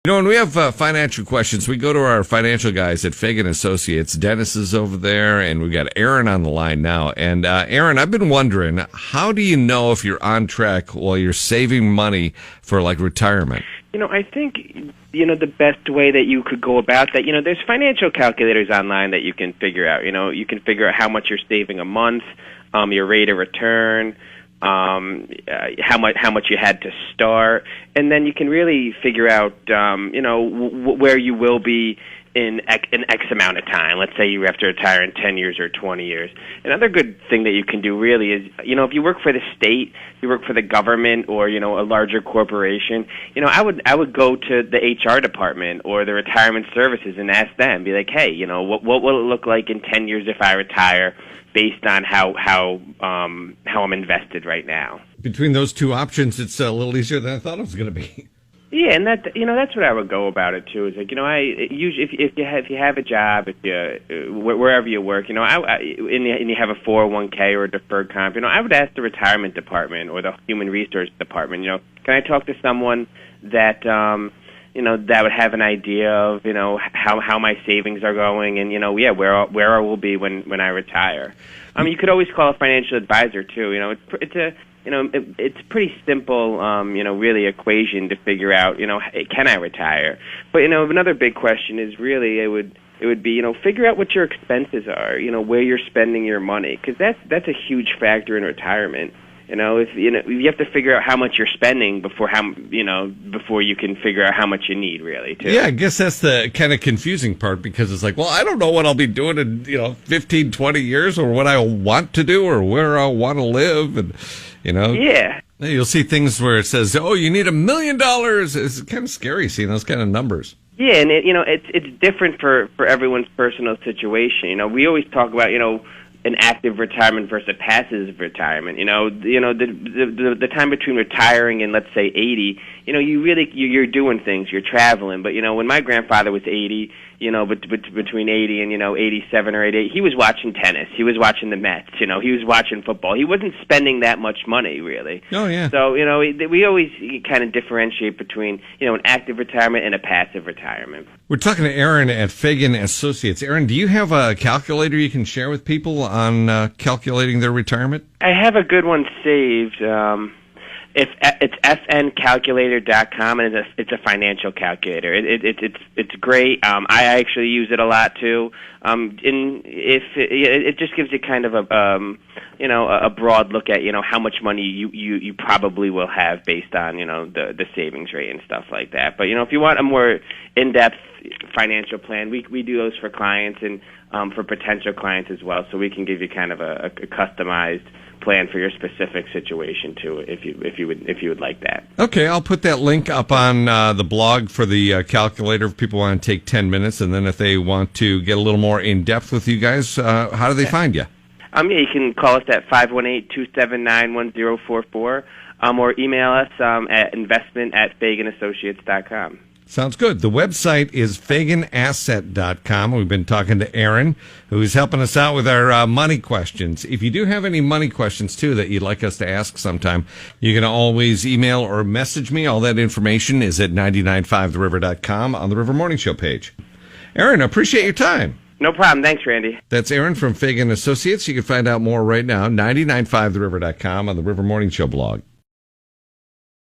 You know, when we have financial questions, we go to our financial guys at Fagan Associates. Dennis is over there, and we've got Aaron on the line now. And Aaron, I've been wondering, how do you know if you're on track while you're saving money for, like, retirement? I think, the best way that you could go about that, there's financial calculators online that you can figure out. You can figure out how much you're saving a month, your rate of return, how much you had to start, and then you can really figure out, where you will be in X amount of time. Let's say you have to retire in 10 years or 20 years. Another good thing that you can do really is, if you work for the state, you work for the government or, a larger corporation, I would go to the HR department or the retirement services and ask them, be like, hey, what will it look like in 10 years if I retire based on how I'm invested right now? Between those two options, it's a little easier than I thought it was going to be. Yeah, and that's what I would go about it too. Is like usually if you have a job, if you wherever you work, and you have a 401k or a deferred comp, I would ask the retirement department or the human resource department. Can I talk to someone that that would have an idea of how my savings are going and where I will be when I retire. You could always call a financial advisor too. It's a pretty simple, really equation to figure out, can I retire? But, another big question is really it would be, figure out what your expenses are, where you're spending your money, because that's a huge factor in retirement. If you have to figure out how much you're spending before you can figure out how much you need, really. Too. Yeah, I guess that's the kind of confusing part because it's like, well, I don't know what I'll be doing in 15, 20 years, or what I want to do, or where I want to live, and Yeah. You'll see things where it says, "Oh, you need $1 million." It's kind of scary seeing those kind of numbers. Yeah, and it's different for everyone's personal situation. We always talk about an active retirement versus a passive retirement. The time between retiring and, let's say, 80, you're doing things, you're traveling. But when my grandfather was 80, between 80 and 87 or 88, he was watching tennis, he was watching the Mets, he was watching football. He wasn't spending that much money, really. Oh yeah. So we always kind of differentiate between an active retirement and a passive retirement. We're talking to Aaron at Fagan Associates. Aaron, do you have a calculator you can share with people on calculating their retirement? I have a good one saved. It's fncalculator.com, and it's a financial calculator. It's great. I actually use it a lot too. It just gives you kind of a broad look at how much money you probably will have based on the savings rate and stuff like that. But if you want a more in-depth financial plan, we do those for clients and for potential clients as well. So we can give you kind of a customized plan for your specific situation too, if you would like that. Okay, I'll put that link up on the blog for the calculator if people want to take 10 minutes, and then if they want to get a little more in depth with you guys, how do they find you? You can call us at 518-279-1044, or email us at investment@FaganAssociates.com. Sounds good. The website is FaganAsset.com. We've been talking to Aaron, who's helping us out with our money questions. If you do have any money questions, too, that you'd like us to ask sometime, you can always email or message me. All that information is at 995theriver.com on the River Morning Show page. Aaron, I appreciate your time. No problem. Thanks, Randy. That's Aaron from Fagan Associates. You can find out more right now, 995theriver.com on the River Morning Show blog.